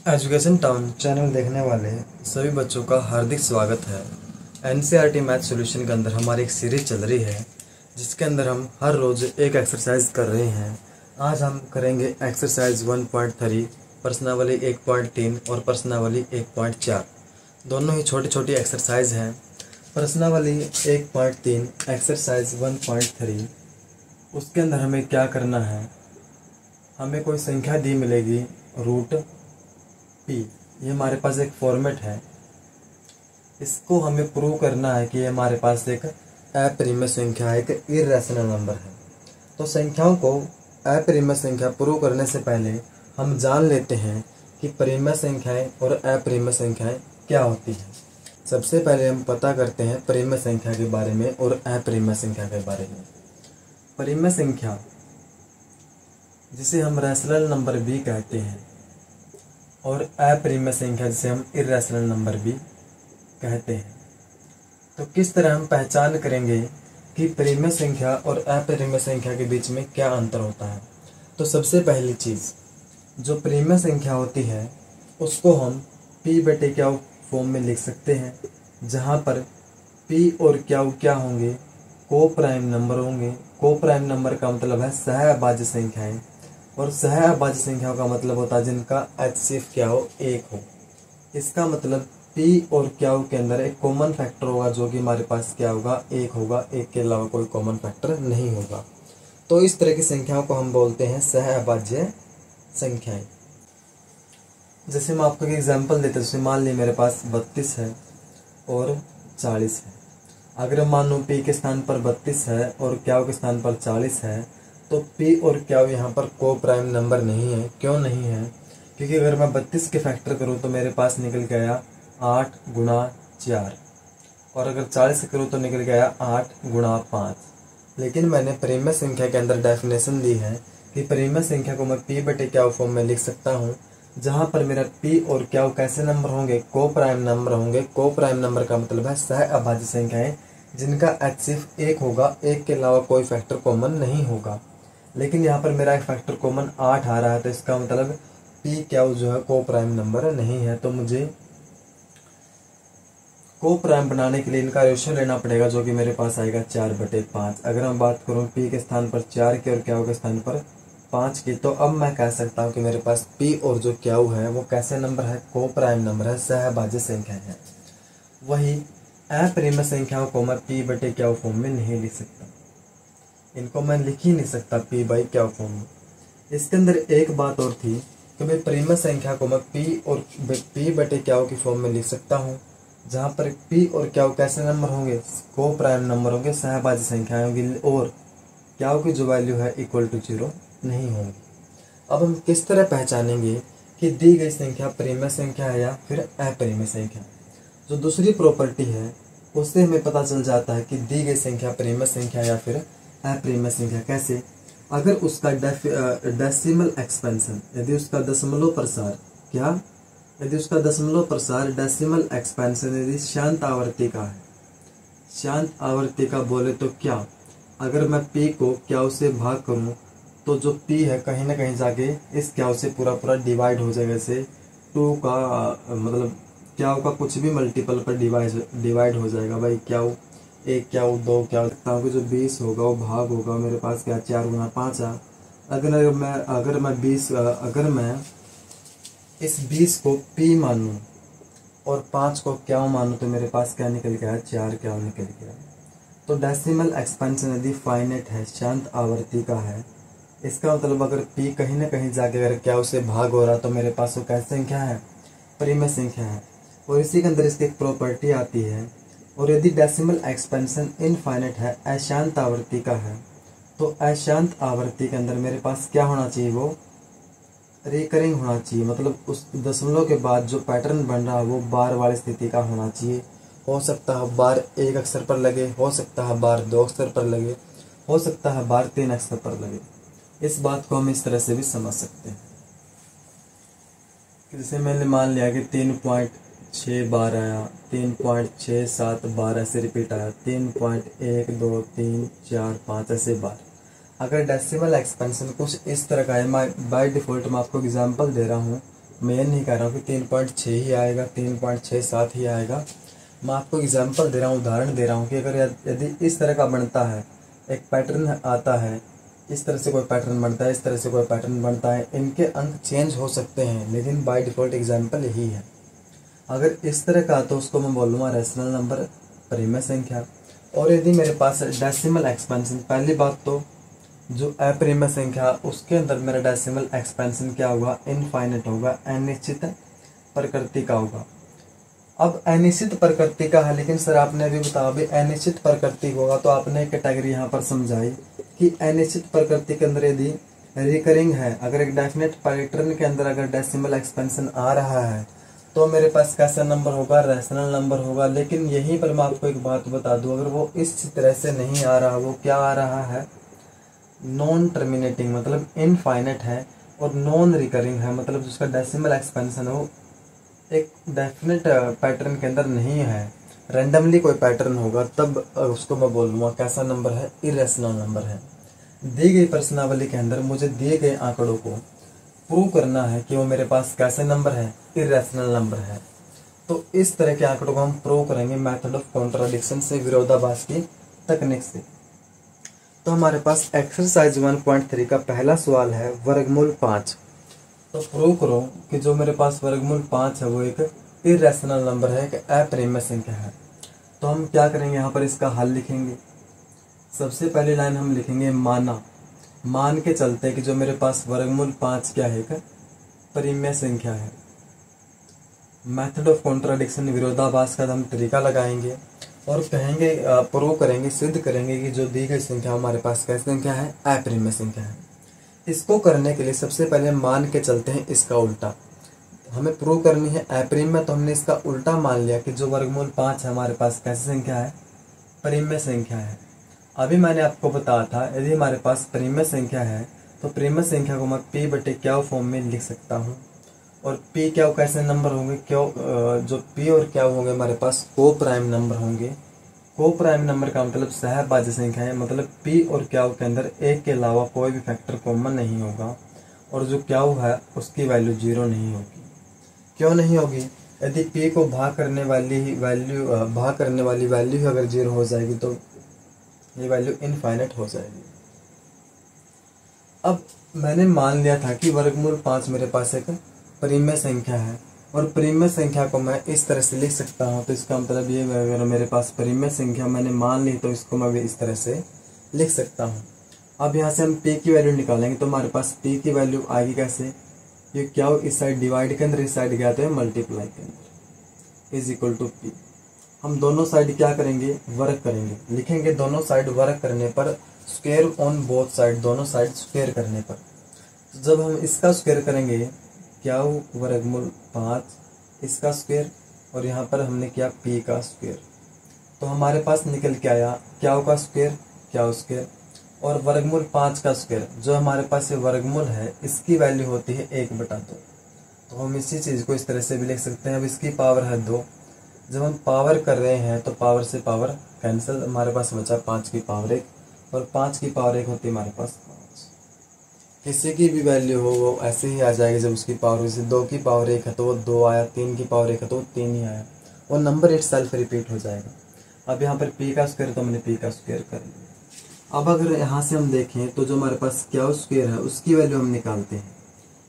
Education town channel देखने वाले सभी बच्चों का हार्दिक स्वागत है। एनसीईआरटी मैथ सॉल्यूशन के अंदर हमारी एक सीरीज चल रही है जिसके अंदर हम हर रोज एक एक्सरसाइज कर रहे हैं। आज हम करेंगे एक्सरसाइज 1.3, प्रश्नावली 1.3 और प्रश्नावली 1.4। दोनों ही छोटी छोटी एक्सरसाइज हैं। प्रश्नावली 1.3 एक्सरसाइज 1.3, उसके अंदर हमें क्या करना है, हमें कोई संख्या दी मिलेगी रूट पी। ये हमारे पास एक फॉर्मेट है, इसको हमें प्रूव करना है कि ये हमारे पास एक अप्रिमेय संख्या है, एक इर्रेशनल नंबर है। तो संख्याओं को अप्रिमेय संख्या प्रूव करने से पहले हम जान लेते हैं कि परिमेय संख्याएं और अप्रिमेय संख्याएं क्या होती हैं। सबसे पहले हम पता करते हैं परिमेय संख्या के बारे में और अप्रिमेय संख्या के बारे में। परिमेय संख्या जिसे हम रैशनल नंबर भी कहते हैं और अप्रिमेय संख्या जिसे हम इर्रेशनल नंबर भी कहते हैं। तो किस तरह हम पहचान करेंगे कि परिमेय संख्या और अप्रिमेय संख्या के बीच में क्या अंतर होता है। तो सबसे पहली चीज, जो परिमेय संख्या होती है उसको हम p बटे क्या फॉर्म में लिख सकते हैं, जहां पर p और क्या होंगे, को प्राइम नंबर होंगे। को प्राइम नंबर का मतलब है सह अभाज्य संख्याएं, और सह अभाज्य संख्याओं का मतलब होता है जिनका HCF क्या हो, 1 हो। इसका मतलब p और क्या के अंदर एक कॉमन फैक्टर होगा जो कि हमारे पास क्या होगा, 1 होगा। 1 के अलावा कोई कॉमन फैक्टर नहीं होगा। तो इस तरह की संख्याओं को हम बोलते हैं सह अभाज्य संख्याएं। जैसे मैं आपको एक एग्जाम्पल देता हूँ, जैसे मान ली मेरे पास 32 है और 40 है। अगर मान लो p के स्थान पर 32 है और क्या के स्थान पर 40 है, तो p और क्या यहाँ पर को प्राइम नंबर नहीं है। क्यों नहीं है? क्योंकि अगर मैं 32 के फैक्टर करूँ तो मेरे पास निकल गया 8 गुणा 4, और अगर 40 से करूँ तो निकल गया 8 गुणा 5। लेकिन मैंने परिमेय संख्या के अंदर डेफिनेशन दी है कि परिमेय संख्या को मैं p बटे क्या फॉर्म में लिख सकता हूँ, जहाँ पर मेरा p और क्या कैसे नंबर होंगे, को प्राइम नंबर होंगे। को प्राइम नंबर का मतलब है सह अभाज्य संख्याएं जिनका HCF 1 होगा। 1 के अलावा कोई फैक्टर कॉमन नहीं होगा। लेकिन यहाँ पर मेरा एक फैक्टर कॉमन 8 आ रहा है, तो इसका मतलब p क्या जो है को प्राइम नंबर नहीं है। तो मुझे को प्राइम बनाने के लिए इनका रेशियो लेना पड़ेगा, जो कि मेरे पास आएगा 4/5। अगर हम बात करूँ p के स्थान पर 4 की और क्या के स्थान पर 5 की, तो अब मैं कह सकता हूँ कि मेरे पास p और जो क्या है वो कैसे नंबर है, को प्राइम नंबर है, सहअभाज्य संख्या है। वही अप्रिमेय संख्याओं को मैं p बटे क्या फॉर्म में नहीं लिख सकता, इनको मैं लिख ही नहीं सकता p बाई क्या फॉर्म में। इसके अंदर एक बात और थी कि मैं परिमेय संख्या को मैं p बटे क्या की फॉर्म में लिख सकता हूँ, जहाँ पर p और क्या कैसे नंबर होंगे, को प्राइम नंबर होंगे, सहअभाज्य संख्याएं होंगी, और क्या की जो वैल्यू है इक्वल टू 0 नहीं होंगी। अब हम किस तरह पहचानेंगे कि दी गई संख्या परिमेय संख्या है या फिर अपरिमेय संख्या। जो दूसरी प्रॉपर्टी है उससे हमें पता चल जाता है कि दी गई संख्या परिमेय संख्या या फिर अपरिमेय संख्या। कैसे? अगर उसका डेसिमल एक्सपेंशन, यदि उसका दशमलव प्रसार क्या, यदि उसका दशमलव प्रसार डेसिमल एक्सपेंशन यदि शांत आवर्ती का है, शांत आवर्ती का बोले तो क्या, अगर मैं p को क्या से भाग करूं तो जो p है कहीं ना कहीं जाके इस क्या से पूरा डिवाइड हो जाएगा। जैसे 2 का मतलब क्या का कुछ भी मल्टीपल पर डिवाइड हो जाएगा भाई। क्या 1 क्या 2 क्या, कि जो 20 होगा वो भाग होगा मेरे पास क्या 4 गुना 5 है। अगर मैं इस 20 को p मानूं और 5 को क्या मानूं, तो मेरे पास क्या निकल गया, 4 क्या निकल गया। तो डेसिमल एक्सपेंशन यदि फाइनेट है, शांत आवर्ती का है, इसका मतलब अगर p कहीं ना कहीं जाके अगर क्या उसे भाग हो रहा तो मेरे पास वो कैसी संख्या है, परिमेय संख्या है। और इसी के अंदर इसकी एक प्रॉपर्टी आती है, और यदि डेसिमल एक्सपेंशन इनफाइनेट है, अशांत आवर्ती का है, तो अशांत आवर्ती के अंदर मेरे पास क्या होना चाहिए, वो रिकरिंग होना चाहिए। मतलब उस दशमलव के बाद जो पैटर्न बन रहा है वो बार वाली स्थिति का होना चाहिए। हो सकता है बार 1 अक्षर पर लगे, हो सकता है बार 2 अक्षर पर लगे, हो सकता है बार 3 अक्षर पर लगे। इस बात को हम इस तरह से भी समझ सकते हैं। जैसे मैंने मान लिया कि 3.6 बार आया, 3.67 बार ऐसे रिपीट आया, 3.1 2 3 4 5 ऐसे बार। अगर डेसिमल एक्सपेंशन कुछ इस तरह का है, मैं बाय डिफॉल्ट मैं आपको एग्जांपल दे रहा हूँ मैं ये नहीं कह रहा हूँ कि 3.6 ही आएगा, 3.67 ही आएगा। मैं आपको एग्जांपल दे रहा हूँ, उदाहरण दे रहा हूँ कि अगर यदि इस तरह का बनता है, एक पैटर्न आता है, इस तरह से कोई पैटर्न बनता है, इस तरह से कोई पैटर्न बनता है, इनके अंक चेंज हो सकते हैं, लेकिन बाय डिफ़ॉल्ट एग्जांपल यही है। अगर इस तरह का तो उसको मैं बोलूँगा रैशनल नंबर, परिमेय संख्या। और यदि मेरे पास डेसिमल एक्सपेंशन, पहली बात तो जो अपरिमेय संख्या उसके अंदर मेरा डेसिमल एक्सपेंशन क्या होगा, इनफाइनाइट होगा, अनिश्चित प्रकृति का होगा। अब अनिश्चित प्रकृति का है, लेकिन सर आपने अभी बताया अभी अनिश्चित प्रकृति होगा, तो आपने कैटेगरी यहाँ पर समझाई कि अनिश्चित प्रकृति के अंदर यदि रिकरिंग है, अगर एक डेफिनेट पैटर्न के अंदर अगर डेसिमल एक्सपेंशन आ रहा है तो मेरे पास कैसा नंबर होगा, रैशनल नंबर होगा। लेकिन यहीं पर मैं आपको एक बात बता दूं, अगर वो इस तरह से नहीं आ रहा, वो क्या आ रहा है, नॉन टर्मिनेटिंग मतलब इनफाइनाइट है, और नॉन रिकरिंग है मतलब जिसका डेसिमल एक्सपेंशन हो एक डेफिनेट पैटर्न के अंदर नहीं है, रैंडमली कोई पैटर्न होगा, तब उसको मैं बोलूँगा कैसा नंबर है, इरेशनल नंबर है। दी गई प्रश्नावली के अंदर मुझे दिए गए आंकड़ों को प्रूव करना है कि वो मेरे पास कैसे नंबर है, इरेशनल नंबर है। तो इस तरह के आंकड़ों को हम प्रूव करेंगे मेथड ऑफ कॉन्ट्राडिक्शन से, विरोधाभास की तकनीक से। तो हमारे पास एक्सरसाइज 1.3 का पहला सवाल है वर्गमूल 5। तो प्रूव करो कि जो मेरे पास वर्गमूल 5 है वो एक इरेशनल नंबर है, एक अपरिमेय संख्या है। तो हम क्या करेंगे, यहाँ पर इसका हल लिखेंगे। सबसे पहली लाइन हम लिखेंगे माना, मान के चलते कि जो मेरे पास वर्गमूल 5 क्या है, एक परिमेय संख्या है। मेथड ऑफ कॉन्ट्राडिक्शन, विरोधाभास का हम तरीका लगाएंगे और कहेंगे, प्रूव करेंगे, सिद्ध करेंगे कि जो दी गई संख्या हमारे पास कैसी संख्या है, अपरिमेय संख्या है। इसको करने के लिए सबसे पहले मान के चलते हैं इसका उल्टा। हमें प्रूव करनी है अपरिमेय, तो हमने इसका उल्टा मान लिया कि जो वर्गमूल 5 है हमारे पास कैसी संख्या है, परिमेय संख्या है। अभी मैंने आपको बताया था यदि हमारे पास परिमेय संख्या है तो परिमेय संख्या को मैं p बटे क्या फॉर्म में लिख सकता हूँ, और p क्या कैसे नंबर होंगे, क्यों जो p और क्या होंगे हमारे पास को प्राइम नंबर होंगे। को प्राइम नंबर का मतलब सहभाज्य संख्या है, मतलब p और क्या के अंदर एक के अलावा कोई भी फैक्टर कॉमन नहीं होगा, और जो क्या है उसकी वैल्यू 0 नहीं होगी। क्यों नहीं होगी, यदि p को भाग करने वाली वैल्यू अगर 0 हो जाएगी तो ये वैल्यू इनफाइनाइट हो जाएगी। अब मैंने मान लिया था कि वर्गमूल 5 मेरे पास एक परिमेय संख्या है, और परिमेय संख्या को मैं इस तरह से लिख सकता हूँ। तो इसका मतलब ये, अगर मेरे पास परिमेय संख्या मैंने मान ली तो इसको मैं भी इस तरह से लिख सकता हूँ। अब यहाँ से हम p की वैल्यू निकालेंगे, तो हमारे पास p की वैल्यू आएगी कैसे, ये क्या हो, इस साइड डिवाइड के अंदर, इस साइड गया तो मल्टीप्लाई के अंदर, इज इक्वल टू p। हम दोनों साइड क्या करेंगे, वर्क करेंगे, लिखेंगे दोनों साइड वर्क करने पर, स्क्वायर ऑन बोथ साइड, दोनों साइड स्क्वायर करने पर। तो जब हम इसका स्क्वायर करेंगे, क्या हो वर्गमूल 5 इसका स्क्वायर, और यहाँ पर हमने किया p का स्क्वायर, तो हमारे पास निकल के आया क्या का स्क्वायर, क्या स्क्वायर, और वर्गमूल 5 का स्क्वायर। जो हमारे पास ये वर्गमूल है इसकी वैल्यू होती है 1/2। तो हम इसी चीज़ को इस तरह से भी लिख सकते हैं। अब इसकी पावर है 2, जब हम पावर कर रहे हैं तो पावर से पावर कैंसिल, हमारे पास बचा 5 की पावर 1, और 5 की पावर 1 होती है हमारे पास 5। किसी की भी वैल्यू हो वो ऐसे ही आ जाएगी जब उसकी पावर, जैसे 2 की पावर 1 है तो वो 2 आया, 3 की पावर 1 है तो वो 3 ही आया, वो नंबर इटसेल्फ रिपीट हो जाएगा। अब यहाँ पर p का स्क्वायर तो हमने p का स्क्वायर कर लिया। अब अगर यहाँ से हम देखें तो जो हमारे पास क्या स्क्वायर है उसकी वैल्यू हम निकालते हैं।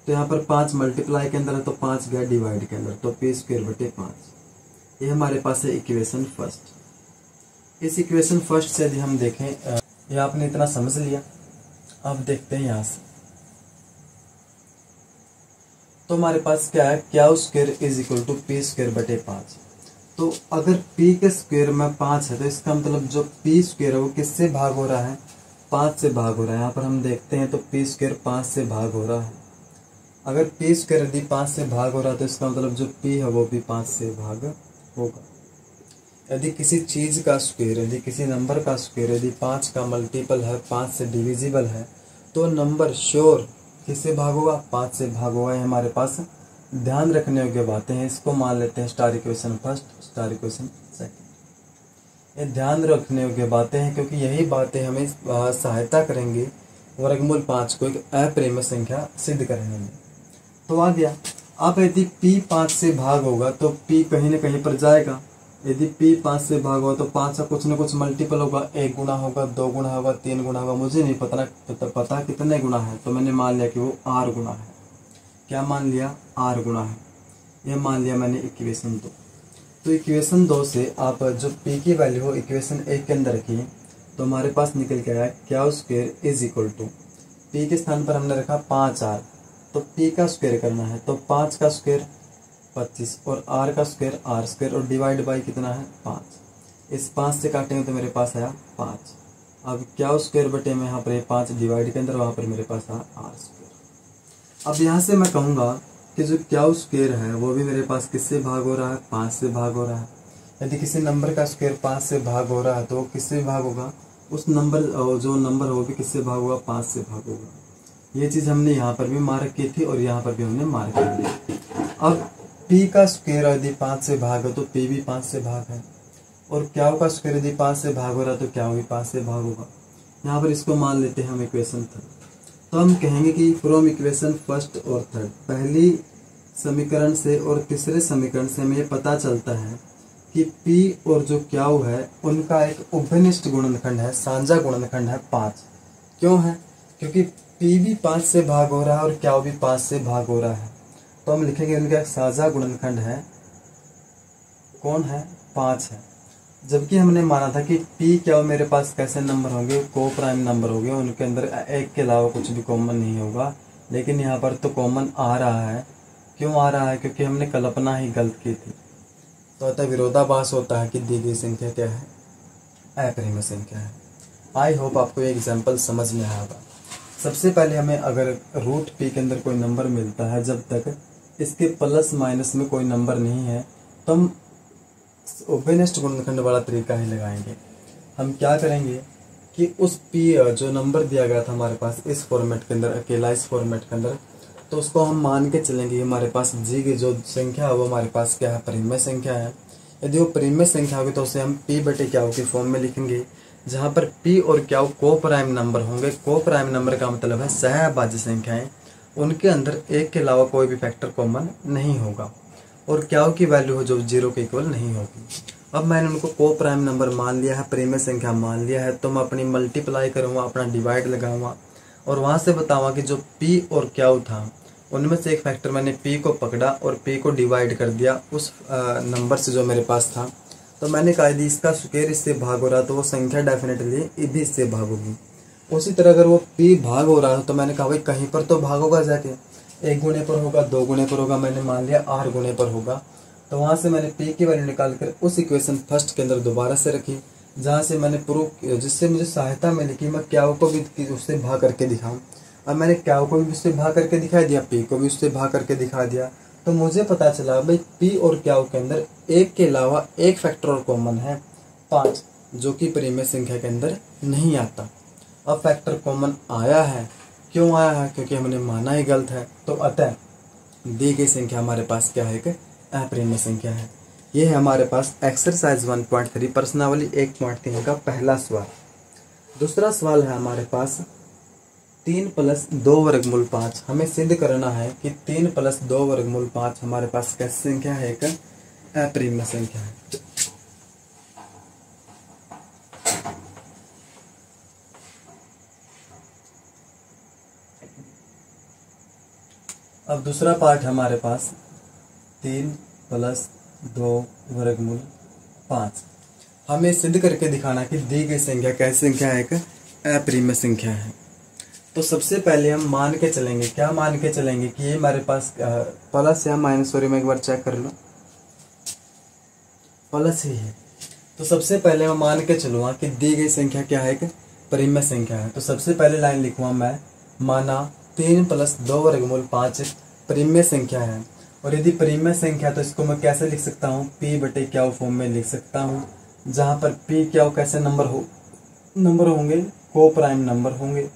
तो यहाँ पर 5 मल्टीप्लाई के अंदर है तो 5 गया डिवाइड के अंदर, तो p स्क्वायर बटे 5। ये हमारे पास है इक्वेशन फर्स्ट। इस इक्वेशन फर्स्ट से यदि हम देखें, ये आपने इतना समझ लिया। अब देखते हैं यहाँ से, तो हमारे पास क्या है, क्या square is equal to p square बटे 5। तो अगर p के स्क्वायर में 5 है तो इसका मतलब जो p स्क्वायर है वो किससे भाग हो रहा है, 5 से भाग हो रहा है। यहाँ पर हम देखते हैं तो p स्क्वायर 5 से भाग हो रहा है। अगर p स्क्वायर यदि 5 से भाग हो रहा है तो इसका मतलब जो p है वो भी 5 से भाग होगा। यदि किसी चीज का स्क्वायर, यदि किसी नंबर का स्क्वायर यदि 5 का मल्टीपल है, 5 से डिविजिबल है, तो नंबर श्योर किससे भाग होगा, 5 से भाग होगा। ये हमारे पास ध्यान रखने योग्य बातें हैं। इसको मान लेते हैं star equation first, star equation second. ये ध्यान रखने योग्य बातें हैं क्योंकि यही बातें हमें सहायता करेंगे वर्गमूल 5 को एक अपरिमेय संख्या सिद्ध करने में। तो आ गया। अब यदि p 5 से भाग होगा तो p कहीं ना कहीं पर जाएगा। यदि p 5 से भाग होगा तो 5 का कुछ ना कुछ मल्टीपल होगा, 1 गुना होगा, 2 गुना होगा, 3 गुना होगा, मुझे नहीं पता कितने गुना है, तो मैंने मान लिया कि वो r गुना है। क्या मान लिया? r गुना है। ये मान लिया मैंने इक्वेशन 2। तो इक्वेशन 2 से आप जो p की वैल्यू हो इक्वेशन 1 के अंदर रखिए, तो हमारे पास निकल के आया क्या square is equal to p के स्थान पर हमने रखा 5r, तो p का स्क्वायर करना है, तो 5 का स्क्वायर 25 और r का स्क्वायर r स्क्वायर और डिवाइड बाई कितना है 5। इस 5 से काटेंगे तो मेरे पास आया 5। अब क्या स्क्वायर बटे में यहाँ पर 5 डिवाइड के अंदर, वहाँ पर मेरे पास आया r स्क्वायर। अब यहाँ से मैं कहूँगा कि जो क्या स्क्वायर है वो भी मेरे पास किससे भाग हो रहा है? 5 से भाग हो रहा है। यदि किसी नंबर का स्क्वायर 5 से भाग हो रहा है तो किससे भाग होगा? उस नंबर जो नंबर होगी किससे भाग होगा? 5 से भाग होगा। ये चीज़ हमने यहाँ पर भी मार्क की थी और यहाँ पर भी हमने मार्क की थी। अब p का स्क्वायर यदि 5 से भाग हो तो p भी 5 से भाग है, और क्या का स्क्वायर यदि 5 से भाग हो रहा है तो क्या भी 5 से भाग होगा। यहाँ पर इसको मान लेते हैं हम इक्वेशन 3। तो हम कहेंगे कि फ्रॉम इक्वेशन फर्स्ट और थर्ड, पहली समीकरण से और तीसरे समीकरण से हमें ये पता चलता है कि p और जो क्या है उनका एक उभयनिष्ठ गुणनखंड है, साझा गुणनखंड है 5। क्यों है? क्योंकि p भी 5 से भाग हो रहा है और क्या भी 5 से भाग हो रहा है, तो हम लिखेंगे उनका एक साझा गुणनखंड है। कौन है? 5 है। जबकि हमने माना था कि p क्या मेरे पास कैसे नंबर होंगे? को प्राइम नंबर होंगे, उनके अंदर एक के अलावा कुछ भी कॉमन नहीं होगा, लेकिन यहाँ पर तो कॉमन आ रहा है। क्यों आ रहा है? क्योंकि हमने कल्पना ही गलत की थी। तो अतः विरोधाभास होता है कि दी गई संख्या क्या है? अपरिमेय संख्या है। आई होप आपको ये एग्जाम्पल समझ में आया होगा। सबसे पहले हमें अगर रूट p के अंदर कोई नंबर मिलता है, जब तक इसके प्लस माइनस में कोई नंबर नहीं है, तो हम उभयनिष्ठ गुणनखंड वाला तरीका ही लगाएंगे। हम क्या करेंगे कि उस p जो नंबर दिया गया था हमारे पास इस फॉर्मेट के अंदर, अकेला इस फॉर्मेट के अंदर, तो उसको हम मान के चलेंगे हमारे पास जी की जो संख्या है वो हमारे पास क्या है? परिमेय संख्या है। यदि वो परिमेय संख्या होगी तो उसे हम p बटे क्या के फॉर्म में लिखेंगे, जहाँ पर p और क्या को प्राइम नंबर होंगे। को प्राइम नंबर का मतलब है सहअभाज्य संख्याएं, उनके अंदर एक के अलावा कोई भी फैक्टर कॉमन नहीं होगा, और क्या की वैल्यू हो जो 0 के इक्वल नहीं होगी। अब मैंने उनको को प्राइम नंबर मान लिया है, परिमेय संख्या मान लिया है, तो मैं अपनी मल्टीप्लाई करूँगा, अपना डिवाइड लगाऊंगा और वहाँ से बताऊँगा कि जो p और क्या था उनमें से एक फैक्टर मैंने p को पकड़ा और p को डिवाइड कर दिया उस नंबर से जो मेरे पास था। तो मैंने कहा यदि इसका स्क्वायर इससे भाग हो रहा तो वो संख्या डेफिनेटली भी इससे भाग होगी। उसी तरह अगर वो p भाग हो रहा है तो मैंने कहा भाई कहीं पर तो भाग होगा जाके, 1 गुने पर होगा, 2 गुने पर होगा, मैंने मान लिया r गुने पर होगा। तो वहाँ से मैंने p की वैल्यू निकाल कर उस इक्वेशन फर्स्ट के अंदर दोबारा से रखी, जहाँ से मैंने प्रूव, जिससे मुझे सहायता मिली कि मैं क्या को भी उससे भाग करके दिखाऊँ। अब मैंने क्या को भी उससे भाग करके दिखा दिया, p को भी उससे भाग करके दिखा दिया, तो मुझे पता चला भाई p और क्या के अंदर एक के अलावा एक फैक्टर और कॉमन है 5, जो कि परिमेय संख्या के अंदर नहीं आता। अब फैक्टर कॉमन आया है, क्यों आया है? क्योंकि हमने माना ही गलत है। तो अतः दी गई संख्या हमारे पास क्या है? अपरिमेय संख्या है। ये है हमारे पास एक्सरसाइज 1.3 प्रश्नावली 1.3 का पहला सवाल। दूसरा सवाल है हमारे पास 3 + 2 वर्गमूल 5। हमें सिद्ध करना है कि 3 + 2 वर्गमूल 5 हमारे पास कैसी संख्या है? एक अपरिमेय संख्या है। अब दूसरा पार्ट हमारे पास 3 + 2 वर्गमूल 5। हमें सिद्ध करके दिखाना कि दी गई संख्या कैसी संख्या है? एक अपरिमेय संख्या है। तो सबसे पहले हम मान के चलेंगे, क्या मान के चलेंगे कि ये हमारे पास प्लस या माइनस, सॉरी मैं एक बार चेक कर लूँ, प्लस ही है। तो सबसे पहले मैं मान के चलूँगा कि दी गई संख्या क्या है? एक परिमेय संख्या है। तो सबसे पहले लाइन लिखूँगा मैं, माना 3 + 2 वर्गमूल 5 परिमेय संख्या है। और यदि परिमेय संख्या तो इसको मैं कैसे लिख सकता हूँ? p बटे क्या फॉर्म में लिख सकता हूँ, जहाँ पर p क्या कैसे नंबर होंगे? को प्राइम नंबर होंगे,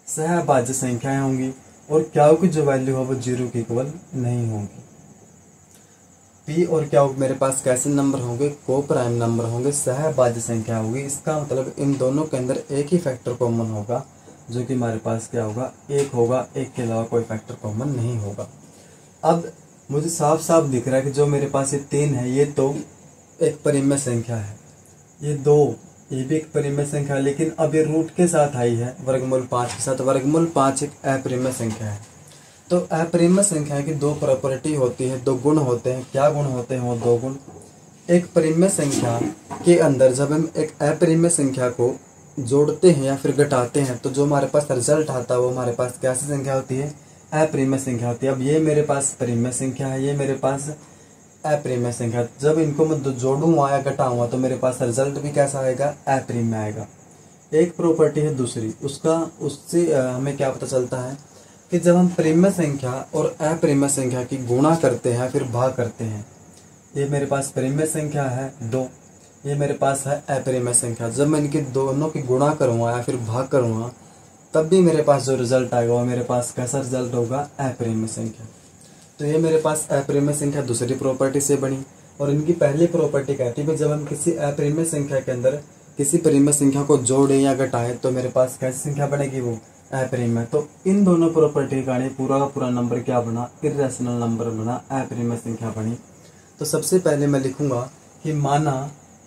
सहअभाज्य संख्याएं होंगी, और क्या की जो वैल्यू हो वो 0 के इक्वल नहीं होगी। p और क्या मेरे पास कैसे नंबर होंगे? को प्राइम नंबर होंगे, सहअभाज्य संख्या होगी। इसका मतलब इन दोनों के अंदर एक ही फैक्टर कॉमन होगा, जो कि हमारे पास क्या होगा? 1 होगा, 1 के अलावा कोई फैक्टर कॉमन नहीं होगा। अब मुझे साफ साफ दिख रहा है कि जो मेरे पास ये 3 है ये तो एक परिमेय संख्या है, ये 2 ये भी एक परिमेय संख्या है, लेकिन अब ये रूट के साथ आई है वर्गमूल 5 के साथ। वर्गमूल 5 एक अपरिमेय संख्या है। तो अपरिमेय संख्या की 2 प्रॉपर्टी होती है, 2 गुण होते हैं। क्या गुण होते हैं वो 2 गुण? एक परिमेय संख्या के अंदर जब हम एक अपरिमेय संख्या को जोड़ते हैं या फिर घटाते हैं तो जो हमारे पास रिजल्ट आता है वो हमारे पास कैसी संख्या होती है? अपरिमेय संख्या होती है। अब ये मेरे पास परिमेय संख्या है, ये मेरे पास अपरिमेय संख्या। जब इनको मैं जोड़ूंगा या घटाऊंगा तो मेरे पास रिजल्ट भी कैसा आएगा? अपरिमेय आएगा। एक प्रॉपर्टी है दूसरी, उससे हमें क्या पता चलता है कि जब हम परिमेय संख्या और अपरिमेय संख्या की गुणा करते हैं फिर भाग करते हैं, ये मेरे पास परिमेय संख्या है 2, ये मेरे पास है अपरिमेय संख्या। जब मैं इनकी दोनों की गुणा करूंगा या फिर भाग करूंगा तब भी मेरे पास जो रिजल्ट आएगा वो मेरे पास कैसा रिजल्ट होगा? अपरिमेय संख्या। तो ये मेरे पास अपरिमेय संख्या दूसरी प्रॉपर्टी से बनी। और इनकी पहली प्रॉपर्टी कहती है कि जब हम किसी अपरिमेय संख्या के अंदर किसी परिमेय संख्या को जोड़ें या घटाएं तो मेरे पास कैसी संख्या बनेगी? वो अपरिमेय। तो इन दोनों प्रॉपर्टी का पूरा का पूरा नंबर क्या बना? इर्रेशनल नंबर बना, अपरिमेय संख्या बनी। तो सबसे पहले मैं लिखूंगा कि माना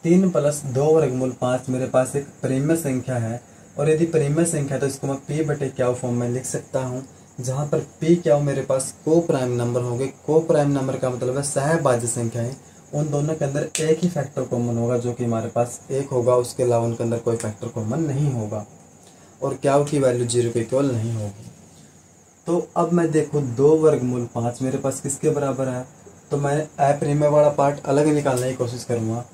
3 + 2 वर्गमूल 5 मेरे पास एक परिमेय संख्या है, और यदि परिमेय संख्या तो इसको मैं p बटे क्या फॉर्म में लिख सकता हूँ, जहाँ पर p क्या हो मेरे पास को प्राइम नंबर होंगे। को प्राइम नंबर का मतलब है सहभाज्य संख्याएं, उन दोनों के अंदर एक ही फैक्टर कॉमन होगा जो कि हमारे पास 1 होगा, उसके अलावा उनके अंदर कोई फैक्टर कॉमन नहीं होगा, और क्या की वैल्यू 0 के इक्वल नहीं होगी। तो अब मैं देखूँ 2 वर्गमूल 5 मेरे पास किसके बराबर है, तो मैं अपरिमेय वाला पार्ट अलग निकालने की कोशिश करूँगा।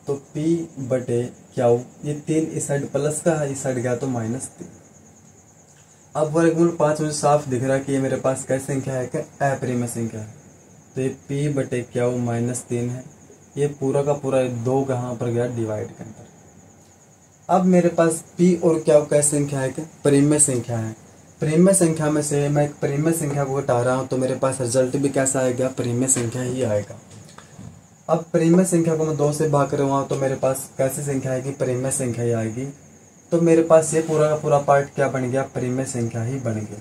तो p बटे क्या हो, ये 3 इस साइड प्लस का है, इस साइड गया तो -3। अब वर्गमूल 5 मुझे साफ दिख रहा है कि ये मेरे पास कैसी संख्या है? कि अपरिमेय संख्या है। तो ये p बटे क्या हो -3 है, ये पूरा का पूरा 2 कहाँ पर गया? डिवाइड के अंदर। अब मेरे पास p और क्या कैसी संख्या है? कि परिमेय संख्या है। परिमेय संख्या में से मैं एक परिमेय संख्या को घटा रहा हूँ तो मेरे पास रिजल्ट भी कैसा आएगा? परिमेय संख्या ही आएगा। अब परिमेय संख्या को मैं 2 से भाग करूँगा तो मेरे पास कैसी संख्या आएगी? परिमेय संख्या ही आएगी। तो मेरे पास ये पूरा का पूरा पार्ट क्या बन गया? परिमेय संख्या ही बन गई।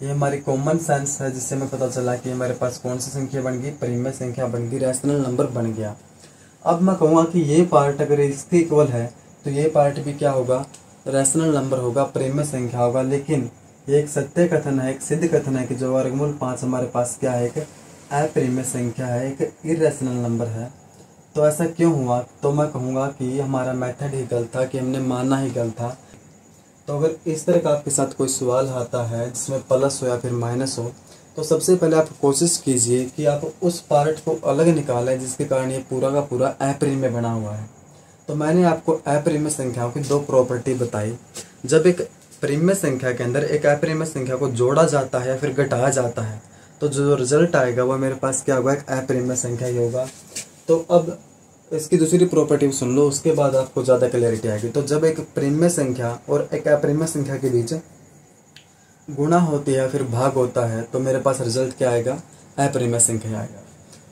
ये हमारी कॉमन सेंस है जिससे हमें पता चला कि हमारे पास कौन सी संख्या बन गई? परिमेय संख्या बन गई, रैशनल नंबर बन गया। अब मैं कहूँगा कि ये पार्ट अगर इसके इक्वल है तो ये पार्ट भी क्या होगा? रैशनल नंबर होगा, परिमेय संख्या होगा। लेकिन ये एक सत्य कथन है, एक सिद्ध कथन है कि जो वर्गमूल 5 हमारे पास क्या है? एक अपरिमेय संख्या है, एक इर्रेशनल नंबर है। तो ऐसा क्यों हुआ? तो मैं कहूँगा कि हमारा मेथड ही गलत था, कि हमने माना ही गलत था। तो अगर इस तरह का आपके साथ कोई सवाल आता है जिसमें प्लस हो या फिर माइनस हो, तो सबसे पहले आप कोशिश कीजिए कि आप उस पार्ट को अलग निकालें जिसके कारण ये पूरा का पूरा अपरिमेय बना हुआ है। तो मैंने आपको अपरिमेय संख्याओं की 2 प्रॉपर्टी बताई। जब एक परिमेय संख्या के अंदर एक अपरिमेय संख्या को जोड़ा जाता है या फिर घटाया जाता है तो जो रिजल्ट आएगा वो मेरे पास क्या होगा? एक अपरिमेय संख्या ही होगा। तो अब इसकी दूसरी प्रॉपर्टी सुन लो, उसके बाद आपको ज़्यादा क्लैरिटी आएगी। तो जब एक परिमेय संख्या और एक अपरिमेय संख्या के बीच गुणा होती है फिर भाग होता है तो मेरे पास रिजल्ट क्या आएगा? अपरिमेय संख्या आएगा।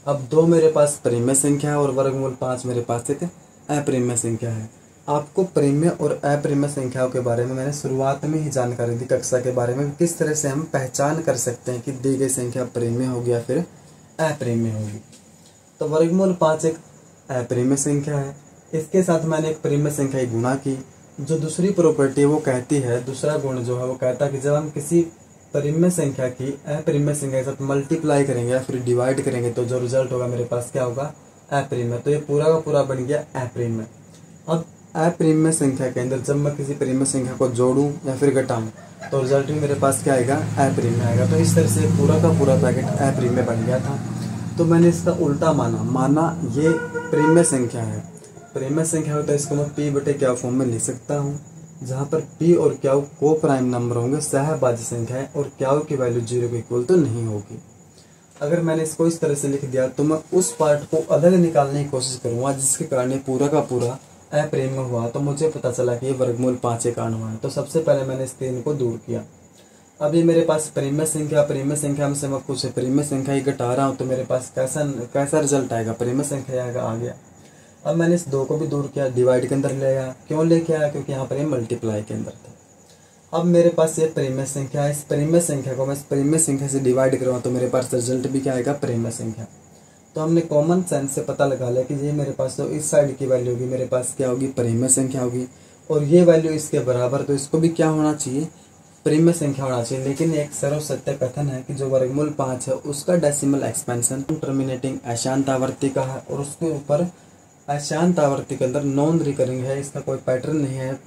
अब 2 मेरे पास परिमेय संख्या है और वर्गमूल 5 मेरे पास एक अपरिमेय संख्या है। आपको परिमेय और अपरिमेय संख्याओं के बारे में मैंने शुरुआत में ही जानकारी दी कक्षा के बारे में, किस तरह से हम पहचान कर सकते हैं कि दी गई संख्या परिमेय होगी या फिर अपरिमेय होगी। तो वर्गमूल 5 एक अपरिमेय संख्या है, इसके साथ मैंने एक परिमेय संख्या की गुणा की। जो दूसरी प्रॉपर्टी वो कहती है, दूसरा गुण जो है वो कहता है कि जब हम किसी परिमेय संख्या की अपरिमेय संख्या के साथ मल्टीप्लाई करेंगे या फिर डिवाइड करेंगे तो जो रिजल्ट होगा मेरे पास क्या होगा? अपरिमेय। तो ये पूरा का पूरा बन गया अपरिमेय। अब अपरिमेय संख्या के अंदर जब मैं किसी परिमेय संख्या को जोड़ूं या फिर घटाऊं तो रिजल्ट भी मेरे पास क्या आएगा? अपरिमेय आएगा। तो इस तरह से पूरा का पूरा पैकेट अपरिमेय बन गया था। तो मैंने इसका उल्टा माना ये परिमेय संख्या है। परिमेय संख्या होता है इसको मैं p बटे क्या फॉर्म में लिख सकता हूँ, जहाँ पर p और क्या को प्राइम नंबर होंगे, सहभाज्य संख्या है, और क्या की वैल्यू 0 के इक्वल तो नहीं होगी। अगर मैंने इसको इस तरह से लिख दिया तो मैं उस पार्ट को अलग निकालने की कोशिश करूंगा जिसके कारण ये पूरा का पूरा अपरिमेय हुआ। तो मुझे पता चला कि ये वर्गमूल 5 के कारण हुआ है। तो सबसे पहले मैंने इस 3 को दूर किया। अब ये मेरे पास परिमेय संख्या में से मैं कुछ परिमेय संख्या ही घटा रहा हूँ तो मेरे पास कैसा रिजल्ट आएगा? परिमेय संख्या आएगा, आ गया। अब मैंने इस 2 को भी दूर किया, डिवाइड के अंदर ले आया। क्यों लेके आया? क्योंकि यहाँ पर ये मल्टीप्लाई के अंदर था। अब मेरे पास ये परिमेय संख्या है, इस परिमेय संख्या को मैं इस परिमेय संख्या से डिवाइड करूँगा तो मेरे पास रिजल्ट भी क्या आएगा, परिमेय संख्या। तो हमने कॉमन सेंस से पता लगा लिया कि ये मेरे पास तो इस साइड की वैल्यू होगी, मेरे पास क्या होगी, परिमेय संख्या होगी, और ये वैल्यू इसके बराबर, तो इसको भी क्या होना चाहिए, परिमेय संख्या होना चाहिए। लेकिन एक सर्व सत्य कथन है कि जो वर्गमूल 5 है उसका डेसिमल एक्सपेंशन टर्मिनेटिंग अशांत आवर्ती का है, और उसके ऊपर अशांत आवर्ती के अंदर नॉन रिकरिंग है, इसका कोई पैटर्न नहीं है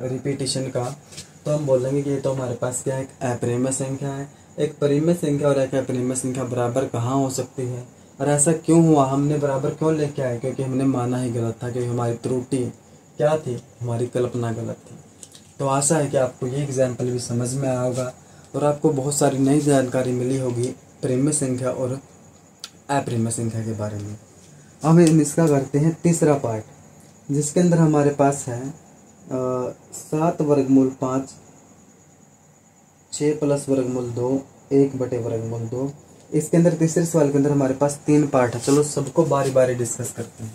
रिपीटिशन का। तो हम बोलेंगे कि ये तो हमारे पास क्या है, एक अपरिमेय संख्या है। एक परिमेय संख्या और एक अपरिमेय संख्या बराबर कहाँ हो सकती है, और ऐसा क्यों हुआ, हमने बराबर क्यों लेके आए, क्योंकि हमने माना ही गलत था, क्योंकि हमारी त्रुटि क्या थी, हमारी कल्पना गलत थी। तो आशा है कि आपको ये एग्जाम्पल भी समझ में आया होगा और आपको बहुत सारी नई जानकारी मिली होगी परिमेय संख्या और अपरिमेय संख्या के बारे में। हम इसका करते हैं तीसरा पार्ट, जिसके अंदर हमारे पास है 7 वर्गमूल 5, 6 प्लस वर्गमूल 2, 1/वर्गमूल 2। इसके अंदर तीसरे सवाल के अंदर हमारे पास 3 पार्ट है। चलो सबको बारी बारी डिस्कस करते हैं।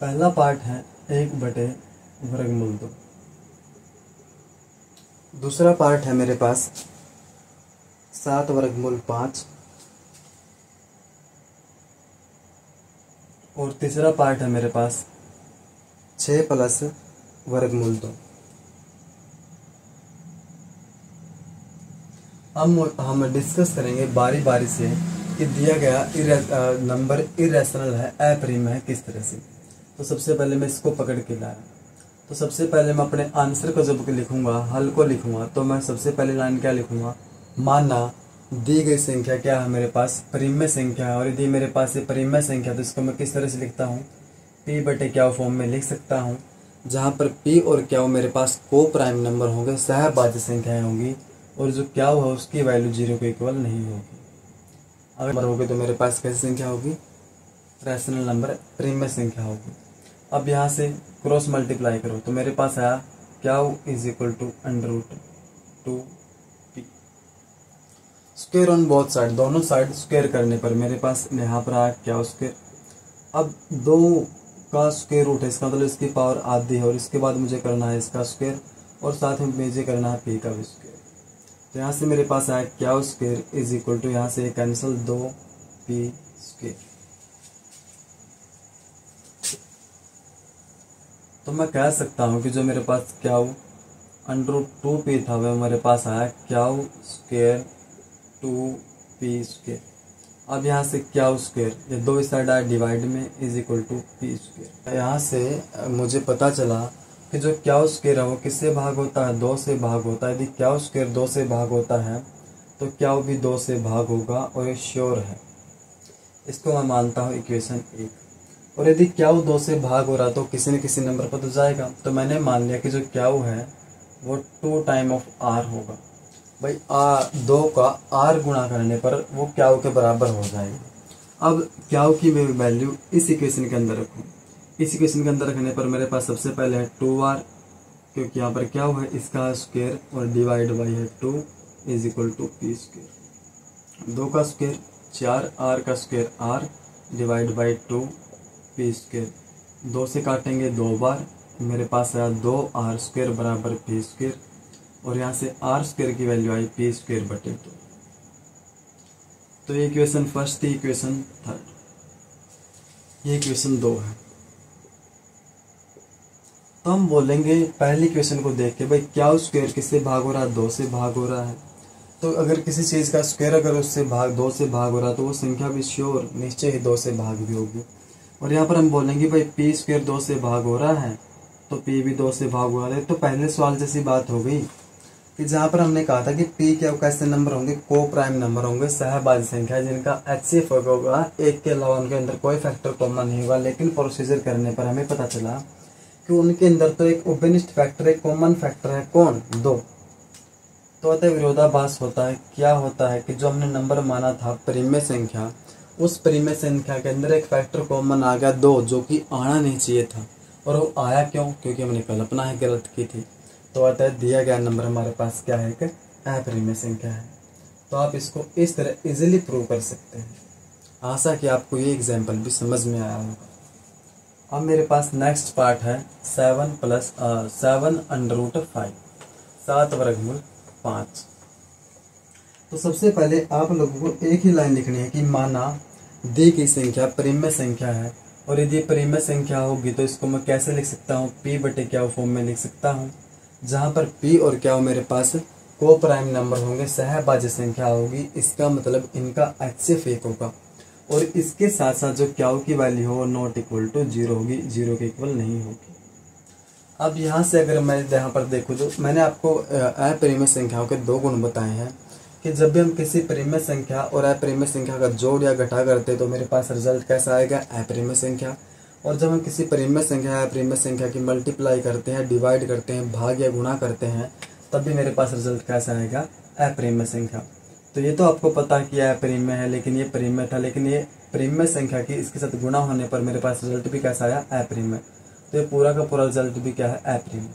पहला पार्ट है 1/वर्गमूल 2। दूसरा पार्ट है मेरे पास 7 वर्गमूल 5, और तीसरा पार्ट है मेरे पास 6 प्लस वर्गमूल 2। हम डिस्कस करेंगे बारी बारी से कि दिया गया नंबर इरेशनल है, अपरिमेय है, किस तरह से। तो सबसे पहले मैं इसको पकड़ के लाया। तो सबसे पहले मैं अपने आंसर को जब लिखूंगा, हल को लिखूंगा, तो मैं सबसे पहले लाइन क्या लिखूंगा, माना दी गई संख्या क्या है, मेरे पास परिमेय संख्या है, और यदि मेरे पास ये परिमेय संख्या तो इसको मैं किस तरह से लिखता हूँ, p/क्या फॉर्म में लिख सकता हूँ, जहाँ पर p और क्या मेरे पास को प्राइम नंबर होंगे, सहभाज्य संख्याएं होंगी, और जो क्या है उसकी वैल्यू 0 के इक्वल नहीं होगी। अगर होगी तो मेरे पास कैसी संख्या होगी, रैशनल नंबर, परिमेय संख्या होगी। अब यहाँ से क्रॉस मल्टीप्लाई करो तो मेरे पास आया क्या is equal to √2p। Square on both side, दोनों साइड स्क्वायर करने पर मेरे पास यहाँ पर आया क्या स्क्वायर। अब 2 का स्क्वायर रूट है, इसका मतलब इसकी पावर आधी है, और इसके बाद मुझे करना है इसका स्क्वायर, और साथ में मुझे करना है p का भी स्क्वायर। तो यहाँ से मेरे पास आया क्या स्क्वायर इज इक्वल टू, यहाँ से कैंसिल 2p स्क्वायर। तो मैं कह सकता हूँ कि जो मेरे पास क्या √2p था वह मेरे पास आया क्या स्क्वायर 2p स्क्वायर। अब यहाँ से क्या स्क्वायर, ये 2 इस साइड आया डिवाइड में, is equal to p square. यहाँ से मुझे पता चला कि जो क्या स्क्वायर है वो किससे भाग होता है, 2 से भाग होता है। यदि क्या स्क्वायर 2 से भाग होता है तो क्या भी 2 से भाग होगा, और ये श्योर है, इसको मैं मानता हूँ इक्वेशन 1। और यदि क्या 2 से भाग हो रहा तो किसी न किसी नंबर पर तो जाएगा। तो मैंने मान लिया कि जो क्या है वो 2 टाइम ऑफ r होगा। भाई 2 का r गुणा करने पर वो क्या के बराबर हो जाएगी। अब क्या की मैं वैल्यू इस इक्वेशन के अंदर रखूँ, इस इक्वेशन के अंदर रखने पर मेरे पास सबसे पहले है 2r, क्योंकि यहाँ पर क्या है इसका स्क्वायर, और डिवाइड बाई है 2 is equal to p square. 2 का स्क्वायर 4r का square r divide by 2 p square. 2 से काटेंगे 2 बार, मेरे पास आया 2r स्क्वायर बराबर p स्क्वायर, और यहाँ से r स्क्वायर की वैल्यू आई p स्क्वायर बटे 2। तो ये इक्वेशन फर्स्ट थी, इक्वेशन थर्ड, ये इक्वेशन 2 है। तो हम बोलेंगे पहली इक्वेशन को देख के, भाई क्या स्क्वायर किससे भाग हो रहा है, 2 से भाग हो रहा है। तो अगर किसी चीज़ का स्क्वायर अगर उससे भाग 2 से भाग हो रहा है तो वो संख्या भी श्योर निश्चय ही 2 से भाग भी होगी। और यहाँ पर हम बोलेंगे भाई p स्क्वायर 2 से भाग हो रहा है तो p भी 2 से भाग हो रहा है। तो पहले सवाल जैसी बात हो गई कि जहाँ पर हमने कहा था कि p क्या कैसे नंबर होंगे, को प्राइम नंबर होंगे, सहभाज्य संख्या जिनका HCF होगा 1 के अलावा उनके अंदर कोई फैक्टर कॉमन नहीं होगा। लेकिन प्रोसीजर करने पर हमें पता चला कि उनके अंदर तो एक उभयनिष्ठ फैक्टर, एक कॉमन फैक्टर है, कौन, 2। तो अतः विरोधाभास होता है। क्या होता है कि जो हमने नंबर माना था परिमेय संख्या, उस परिमेय संख्या के अंदर एक फैक्टर कॉमन आ गया 2, जो कि आना नहीं चाहिए था। और वो आया क्यों, क्योंकि हमने कल्पना ही गलत की थी। तो अतः दिया गया नंबर हमारे पास क्या है कि अपरिमेय संख्या है। तो आप इसको इस तरह इजीली प्रूव कर सकते हैं। आशा कि आपको ये एग्जाम्पल भी समझ में आया होगा। अब मेरे पास नेक्स्ट पार्ट है 7 7 वर्गमूल 5। तो सबसे पहले आप लोगों को एक ही लाइन लिखनी है कि माना दी गई संख्या परिमेय संख्या है, और यदि परिमेय संख्या होगी तो इसको मैं कैसे लिख सकता हूँ, p बटे क्या फॉर्म में लिख सकता हूँ, जहाँ पर p और क्या मेरे पास को प्राइम नंबर होंगे, सहभाज्य संख्या होगी। इसका मतलब इनका HCF 1 होगा, और इसके साथ साथ जो क्या की वैल्यू हो नॉट इक्वल टू 0 होगी, 0 के इक्वल नहीं होगी। अब यहाँ से अगर मैं यहाँ पर देखूँ तो मैंने आपको अपरिमेय संख्याओं के 2 गुण बताए हैं कि जब भी हम किसी परिमेय संख्या और अपरिमेय संख्या का जोड़ या घटा करते हैं तो मेरे पास रिजल्ट कैसा आएगा, अपरिमेय संख्या। और जब हम किसी परिमेय संख्या या अपरिमेय संख्या की मल्टीप्लाई करते हैं, डिवाइड करते हैं, भाग या गुणा करते हैं, तब भी मेरे पास रिजल्ट कैसा आएगा, अपरिमेय संख्या। तो ये तो आपको पता है कि यह परिमेय है, लेकिन ये परिमेय था, लेकिन ये परिमेय संख्या की इसके साथ गुणा होने पर मेरे पास रिजल्ट भी कैसा आया, अपरिमेय। तो ये पूरा का पूरा रिजल्ट भी क्या है, अपरिमेय।